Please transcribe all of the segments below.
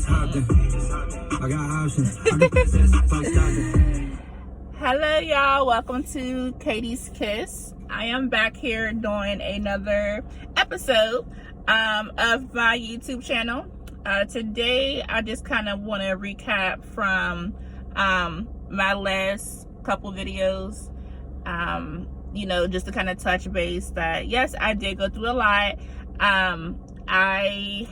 just hopped in. I got options. I got business. Fuck stopping. Hello, y'all. Welcome to Katie's Kiss. I am back here doing another episode of my YouTube channel. Today, I just kind of want to recap from my last couple videos. Just to kind of touch base that, yes, I did go through a lot. I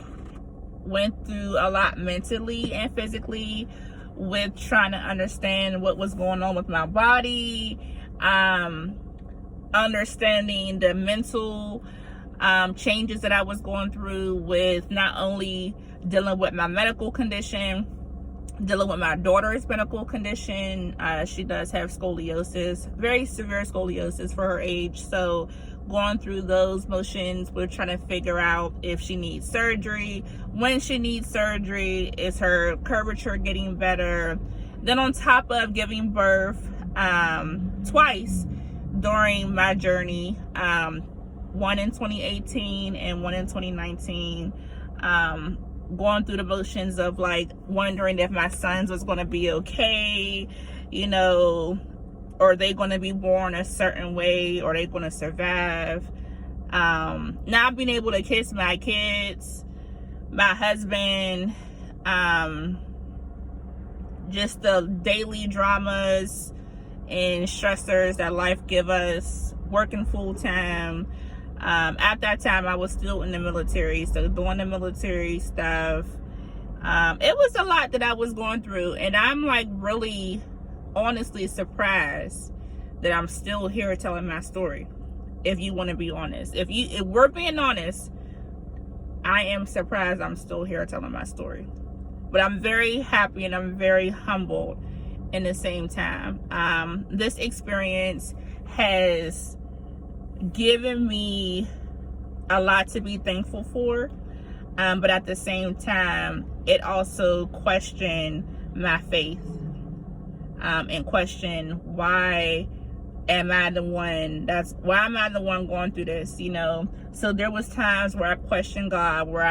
went through a lot mentally and physically with trying to understand what was going on with my body, understanding the mental changes that I was going through with not only dealing with my medical condition, dealing with my daughter's medical condition. She does have scoliosis, very severe scoliosis for her age. So going through those motions, we're trying to figure out if she needs surgery, when she needs surgery, is her curvature getting better. Then on top of giving birth twice during my journey, one in 2018 and one in 2019, going through the motions of like wondering if my sons was going to be okay, or they going to be born a certain way, or they going to survive. Not being able to kiss my kids, my husband, just the daily dramas and stressors that life give us, working full time. At that time, I was still in the military, so doing the military stuff. It was a lot that I was going through, and I'm like really honestly surprised that I'm still here telling my story. If you want to be honest, if we're being honest, I am surprised I'm still here telling my story. But I'm very happy and I'm very humbled in the same time. This experience has given me a lot to be thankful for, but at the same time, it also questioned my faith, and questioned why am I the one going through this, So there was times where I questioned God, where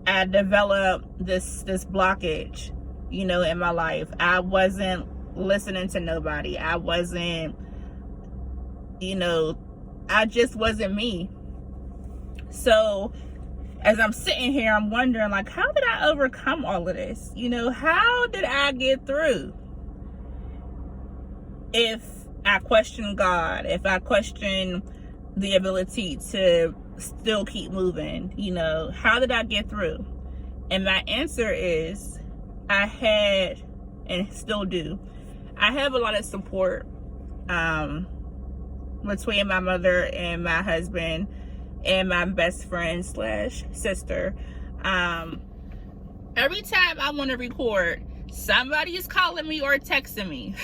I developed this blockage, in my life. I wasn't listening to nobody. I wasn't, I just wasn't me. So as I'm sitting here, I'm wondering, like, how did I overcome all of this? How did I get through? If I question God, if I question the ability to still keep moving, how did I get through? And my answer is, I had, and still do, I have a lot of support between my mother and my husband and my best friend / sister. Every time I want to record, somebody is calling me or texting me.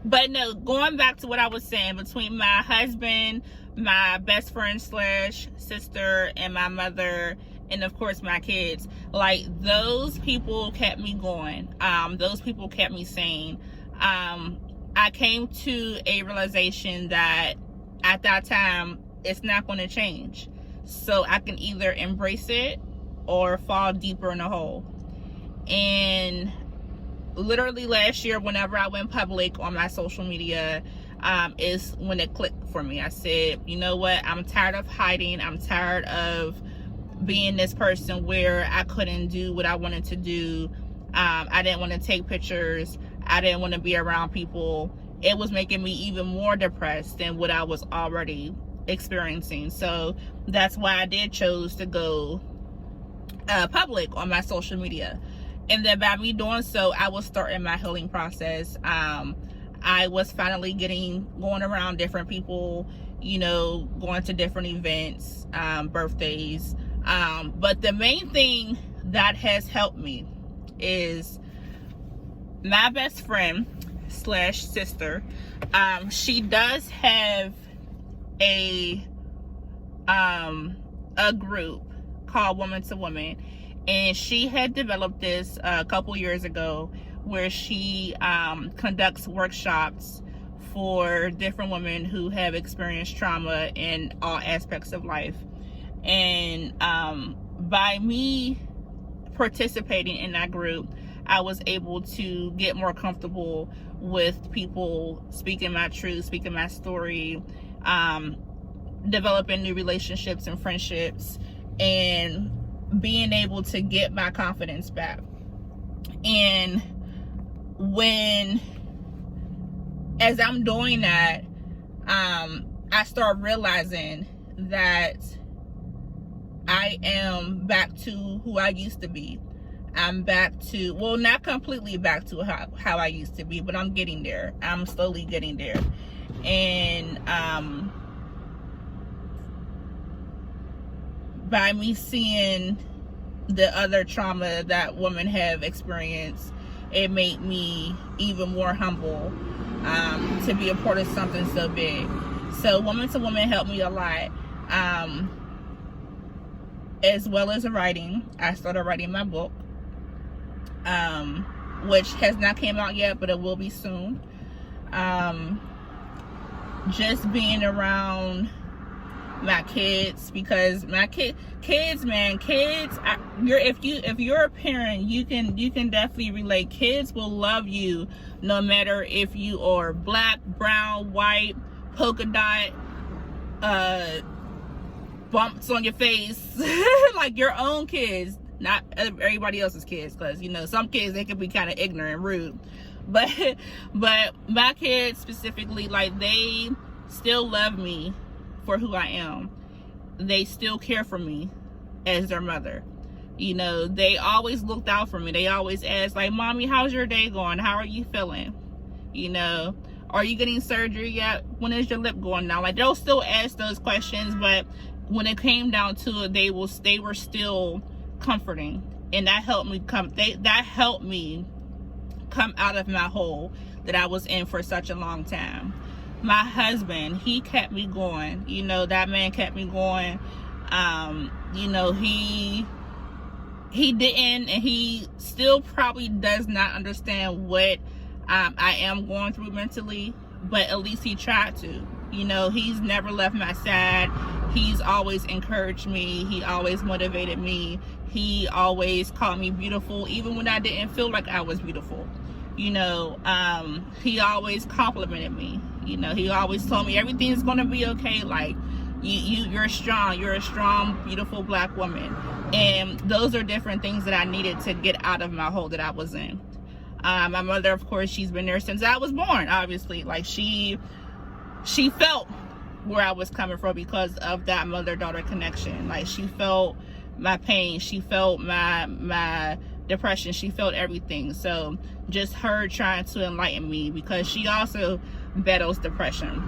But no, going back to what I was saying, between my husband, my best friend / sister, and my mother, and of course my kids, like, those people kept me going. Those people kept me sane. I came to a realization that at that time, it's not going to change. So I can either embrace it or fall deeper in a hole. And literally last year, whenever I went public on my social media, is when it clicked for me. I said, you know what? I'm tired of hiding. I'm tired of being this person where I couldn't do what I wanted to do. I didn't want to take pictures. I didn't want to be around people. It was making me even more depressed than what I was already experiencing. So that's why I did chose to go public on my social media. And then by me doing so, I was starting my healing process. I was finally going around different people, going to different events, birthdays. But the main thing that has helped me is my best friend / sister. She does have a group called Woman to Woman, and she had developed this a couple years ago, where she conducts workshops for different women who have experienced trauma in all aspects of life. And by me participating in that group, I was able to get more comfortable with people speaking my truth, speaking my story, developing new relationships and friendships, and being able to get my confidence back. And as I'm doing that, I start realizing that I am back to who I used to be. I'm back to, well, not completely back to how I used to be, but I'm getting there. I'm slowly getting there. And by me seeing the other trauma that women have experienced, it made me even more humble to be a part of something so big. So Woman to Woman helped me a lot. As well as the writing, I started writing my book, which has not came out yet, but it will be soon. Just being around my kids, because my kids, if you're a parent, you can definitely relate. Kids will love you no matter if you are black, brown, white, polka dot, bumps on your face, like your own kids, not everybody else's kids, because you know some kids, they can be kind of ignorant and rude, but my kids specifically, like, they still love me for who I am. They still care for me as their mother. You know, they always looked out for me. They always asked, like, Mommy, how's your day going? How are you feeling? You know, are you getting surgery yet? When is your lip going now? Like, they'll still ask those questions, but when it came down to it, they were still comforting, and that helped me come out of my hole that I was in for such a long time. My husband, he kept me going. You know, that man kept me going. You know, he didn't, and he still probably does not understand what I am going through mentally, but at least he tried to. You know, he's never left my side. He's always encouraged me. He always motivated me. He always called me beautiful, even when I didn't feel like I was beautiful. You know, he always complimented me. You know, he always told me everything's going to be okay. Like, you're strong. You're a strong, beautiful black woman. And those are different things that I needed to get out of my hole that I was in. My mother, of course, she's been there since I was born, obviously. Like, she felt where I was coming from because of that mother-daughter connection. Like, she felt my pain. She felt my depression. She felt everything. So just her trying to enlighten me, because she also battles depression.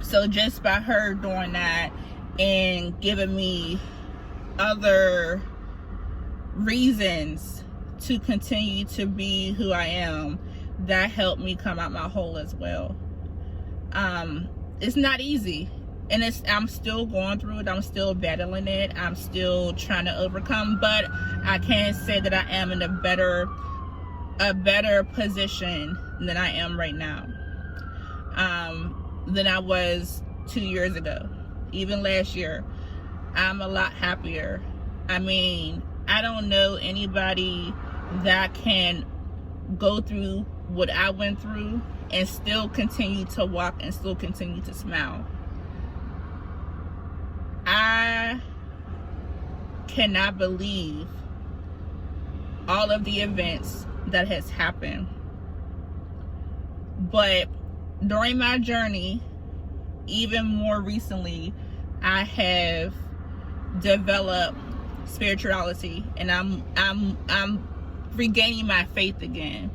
So just by her doing that and giving me other reasons to continue to be who I am, that helped me come out my hole as well. It's not easy, and I'm still going through it. I'm still battling it. I'm still trying to overcome, but I can say that I am in a better position than I am right now, than I was 2 years ago. Even last year, I'm a lot happier. I mean, I don't know anybody that can go through what I went through and still continue to walk and still continue to smile. I cannot believe all of the events that has happened. But during my journey, even more recently, I have developed spirituality, and I'm regaining my faith again,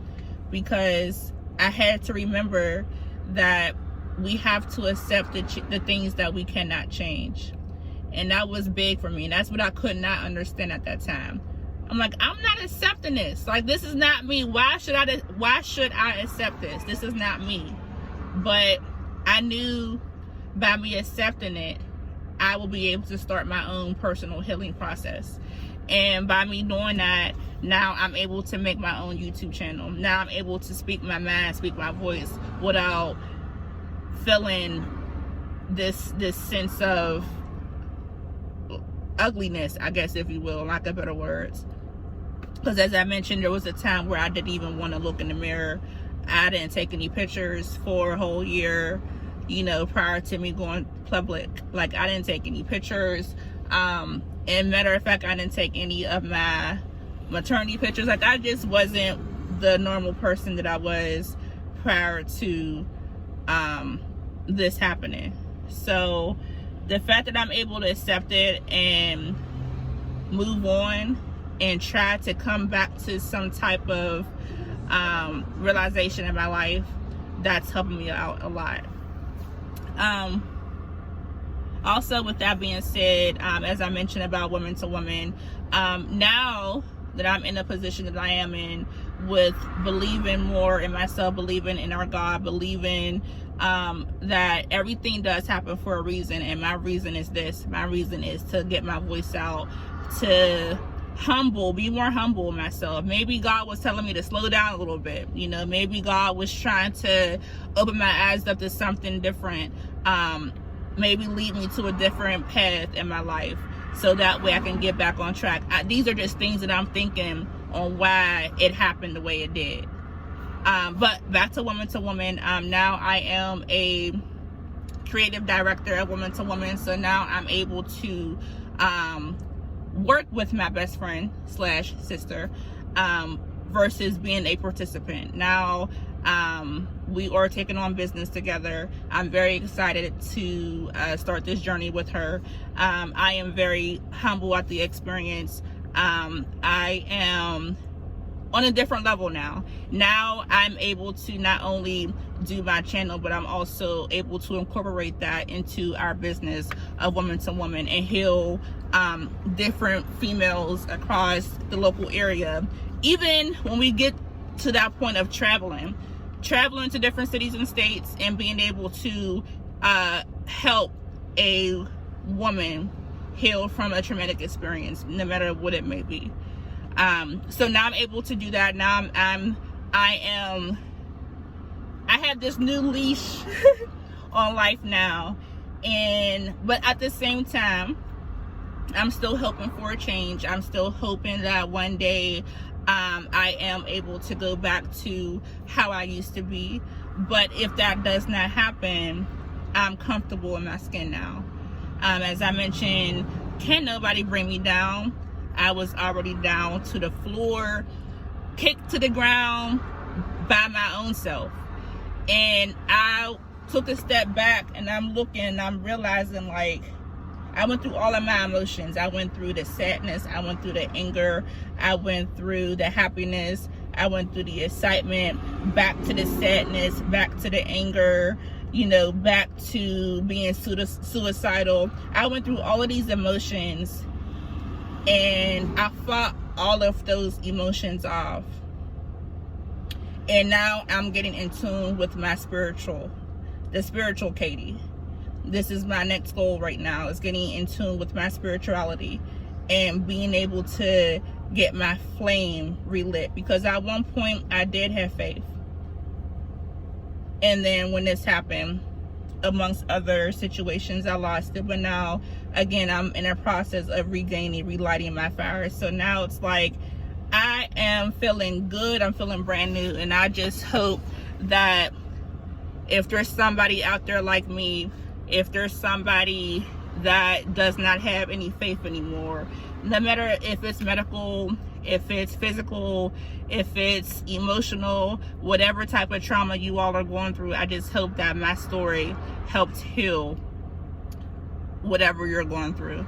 because I had to remember that we have to accept the things that we cannot change. And that was big for me, and that's what I could not understand at that time. I'm like, I'm not accepting this. Like, this is not me. Why should I accept this? This is not me. But I knew by me accepting it, I will be able to start my own personal healing process. And by me doing that, now I'm able to make my own YouTube channel. Now I'm able to speak my mind, speak my voice without feeling this sense of ugliness, I guess, if you will, lack of better words. Because as I mentioned, there was a time where I didn't even want to look in the mirror. I didn't take any pictures for a whole year, you know, prior to me going public. Like, I didn't take any pictures. And matter of fact, I didn't take any of my maternity pictures. Like, I just wasn't the normal person that I was prior to this happening. So the fact that I'm able to accept it and move on and try to come back to some type of realization in my life, that's helping me out a lot. Also, with that being said, as I mentioned about women to women, now that I'm in a position that I am in, with believing more in myself, believing in our God, believing that everything does happen for a reason, and my reason is this. My reason is to get my voice out, to be more humble in myself. Maybe God was telling me to slow down a little bit, you know. Maybe God was trying to open my eyes up to something different, maybe lead me to a different path in my life, so that way I can get back on track. These are just things that I'm thinking on why it happened the way it did. But back to Woman to Woman. Now I am a creative director at Woman to Woman, so now I'm able to work with my best friend / sister versus being a participant. Now we are taking on business together. I'm very excited to start this journey with her. I am very humble at the experience. I am on a different level now. Now I'm able to not only do my channel, but I'm also able to incorporate that into our business of Woman to Woman and heal different females across the local area. Even when we get to that point of traveling to different cities and states and being able to help a woman heal from a traumatic experience, no matter what it may be. So now I'm able to do that. Now I have this new leash on life now, but at the same time, I'm still hoping for a change. I'm still hoping that one day I am able to go back to how I used to be. But if that does not happen, I'm comfortable in my skin now. As I mentioned, can't nobody bring me down. I was already down to the floor, kicked to the ground by my own self. And I took a step back and I'm looking and I'm realizing, like, I went through all of my emotions. I went through the sadness. I went through the anger. I went through the happiness. I went through the excitement, back to the sadness, back to the anger, you know, back to being suicidal. I went through all of these emotions and I fought all of those emotions off. And now I'm getting in tune with my the spiritual Katie. This is my next goal right now, is getting in tune with my spirituality and being able to get my flame relit. Because at one point I did have faith. And then when this happened, amongst other situations, I lost it. But now, again, I'm in a process of relighting my fire. So now it's like, I am feeling good. I'm feeling brand new. And I just hope that if there's somebody out there like me, if there's somebody that does not have any faith anymore, no matter if it's medical, if it's physical, if it's emotional, whatever type of trauma you all are going through, I just hope that my story helped heal whatever you're going through.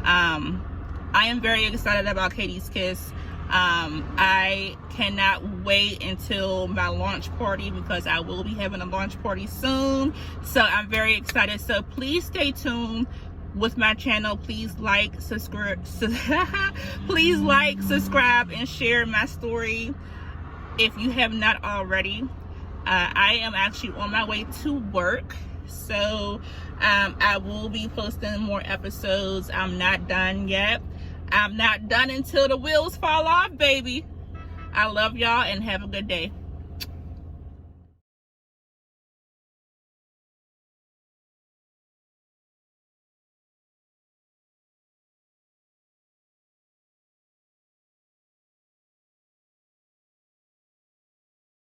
I am very excited about Katie's Kiss. I cannot wait until my launch party, because I will be having a launch party soon. So I'm very excited. So please stay tuned with my channel. Please like, subscribe, please like, subscribe, and share my story if you have not already. I am actually on my way to work, so I will be posting more episodes. I'm not done yet. I'm not done until the wheels fall off, baby. I love y'all and have a good day.